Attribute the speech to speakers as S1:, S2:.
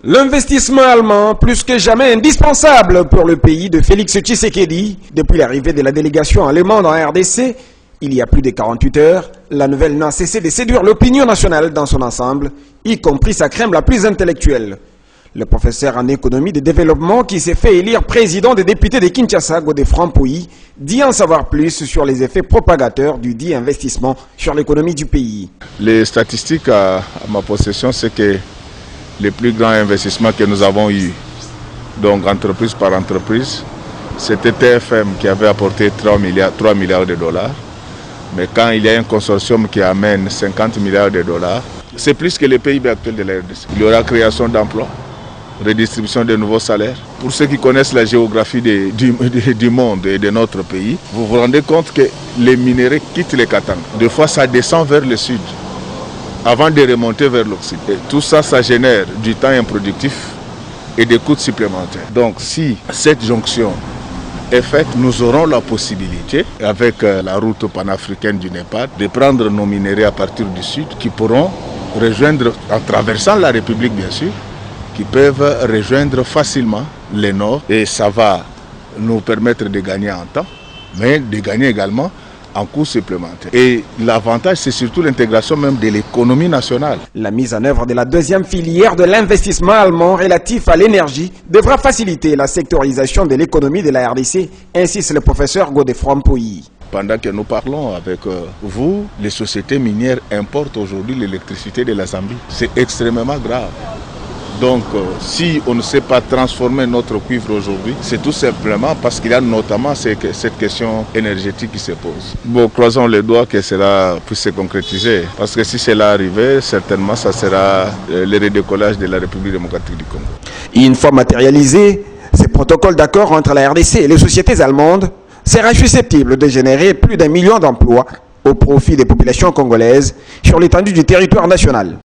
S1: L'investissement allemand, plus que jamais indispensable pour le pays de Félix Tshisekedi. Depuis l'arrivée de la délégation allemande en RDC, il y a plus de 48 heures, la nouvelle n'a cessé de séduire l'opinion nationale dans son ensemble, y compris sa crème la plus intellectuelle. Le professeur en économie de développement qui s'est fait élire président des députés de Kinshasa, Godefroid Mpuyi, dit en savoir plus sur les effets propagateurs du dit investissement sur l'économie du pays.
S2: Les statistiques à ma possession, c'est que les plus grands investissements que nous avons eus, donc entreprise par entreprise, c'était TFM qui avait apporté 3 milliards de dollars. Mais quand il y a un consortium qui amène 50 milliards de dollars, c'est plus que le PIB actuel de la RDC. Il y aura création d'emplois, redistribution de nouveaux salaires. Pour ceux qui connaissent la géographie du monde et de notre pays, vous vous rendez compte que les minéraux quittent les Katanga. Des fois, ça descend vers le sud, avant de remonter vers l'Occident. Tout ça, ça génère du temps improductif et des coûts supplémentaires. Donc, si cette jonction est faite, nous aurons la possibilité, avec la route panafricaine du Népal, de prendre nos minéraux à partir du sud, qui pourront rejoindre, en traversant la République bien sûr, qui peuvent rejoindre facilement le nord. Et ça va nous permettre de gagner en temps, mais de gagner également en coûts supplémentaires. Et l'avantage, c'est surtout l'intégration même de l'économie nationale.
S1: La mise en œuvre de la deuxième filière de l'investissement allemand relatif à l'énergie devra faciliter la sectorisation de l'économie de la RDC, insiste le professeur Godefroid Mpuyi.
S2: Pendant que nous parlons avec vous, les sociétés minières importent aujourd'hui l'électricité de la Zambie. C'est extrêmement grave. Donc, si on ne sait pas transformer notre cuivre aujourd'hui, c'est tout simplement parce qu'il y a notamment cette question énergétique qui se pose. Bon, croisons les doigts que cela puisse se concrétiser. Parce que si cela arrivait, certainement, ça sera le redécollage de la République démocratique du Congo.
S1: Une fois matérialisé, ce protocole d'accord entre la RDC et les sociétés allemandes sera susceptible de générer plus d'1 million d'emplois au profit des populations congolaises sur l'étendue du territoire national.